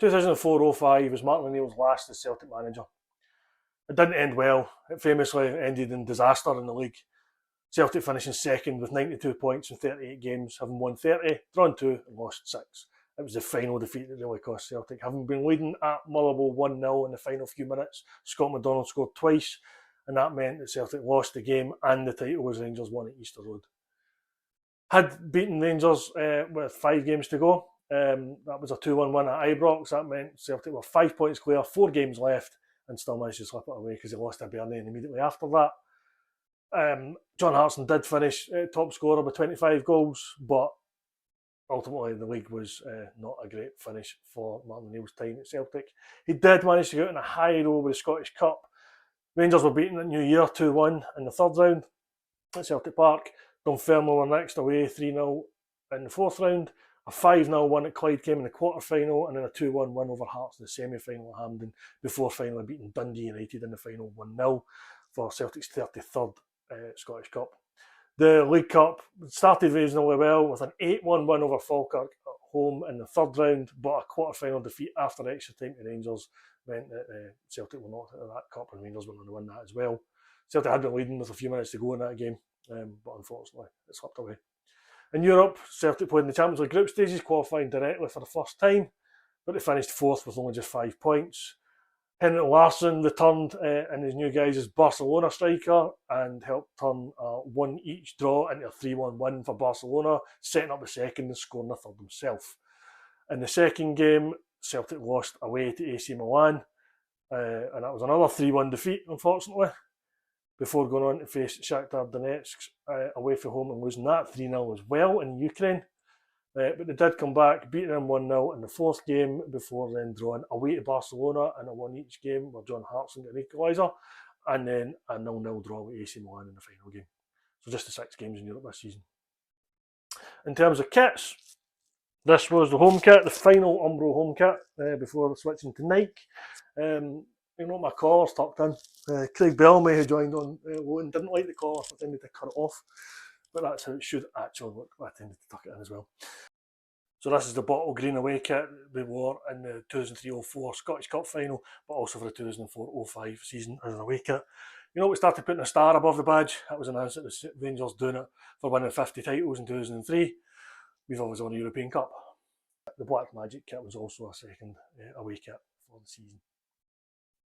2004-05 was Martin O'Neill's last as Celtic manager. It didn't end well. It famously ended in disaster in the league. Celtic finishing second with 92 points in 38 games, having won 30, drawn 2 and lost 6. It was the final defeat that really cost Celtic. Having been leading at Motherwell 1-0 in the final few minutes, Scott McDonald scored twice, and that meant that Celtic lost the game and the title as Rangers won at Easter Road. Had beaten Rangers with 5 games to go. That was a 2-1 win at Ibrox. That meant Celtic were 5 points clear, 4 games left, and still managed to slip it away because they lost to Burnley immediately after that. John Hartson did finish top scorer with 25 goals, but ultimately the league was not a great finish for Martin O'Neill's time at Celtic. He did manage to get in a high row with the Scottish Cup. Rangers were beaten at New Year 2-1 in the third round at Celtic Park. Dunfermline were next away 3-0 in the fourth round. A 5-0 win at Clyde came in the quarter-final, and then a 2-1 win over Hearts in the semi-final at Hampden before finally beating Dundee United in the final 1-0 for Celtic's 33rd Scottish Cup. The League Cup started reasonably well with an 8-1 win over Falkirk at home in the third round, but a quarter-final defeat after extra time to Rangers meant that Celtic were knocked out of that cup and Rangers were going to win that as well. Celtic had been leading with a few minutes to go in that game, but unfortunately it slipped away. In Europe, Celtic played in the Champions League group stages, qualifying directly for the first time, but they finished fourth with only just 5 points. Henrik Larsson returned in his new guise as Barcelona striker and helped turn a 1-1 draw into a 3-1 win for Barcelona, setting up the second and scoring the third himself. In the second game, Celtic lost away to AC Milan, and that was another 3-1 defeat, unfortunately, before going on to face Shakhtar Donetsk away from home and losing that 3-0 as well in Ukraine. But they did come back, beating them 1-0 in the fourth game before then drawing away to Barcelona in a 1-1 game where John Hartson got an equaliser, and then a 0-0 draw with AC Milan in the final game. So just the 6 games in Europe this season. In terms of kits, this was the home kit, the final Umbro home kit before switching to Nike. You know, my collar's tucked in. Craig Bellamy, who joined on loan, didn't like the collar, so I tended to cut it off. But that's how it should actually look. I tended to tuck it in as well. So this is the bottle green away kit we wore in the 2003-04 Scottish Cup final, but also for the 2004-05 season as an away kit. You know, we started putting a star above the badge. That was announced at the Rangers doing it for winning 50 titles in 2003. We've always won a European Cup. The Black Magic kit was also a second away kit for the season.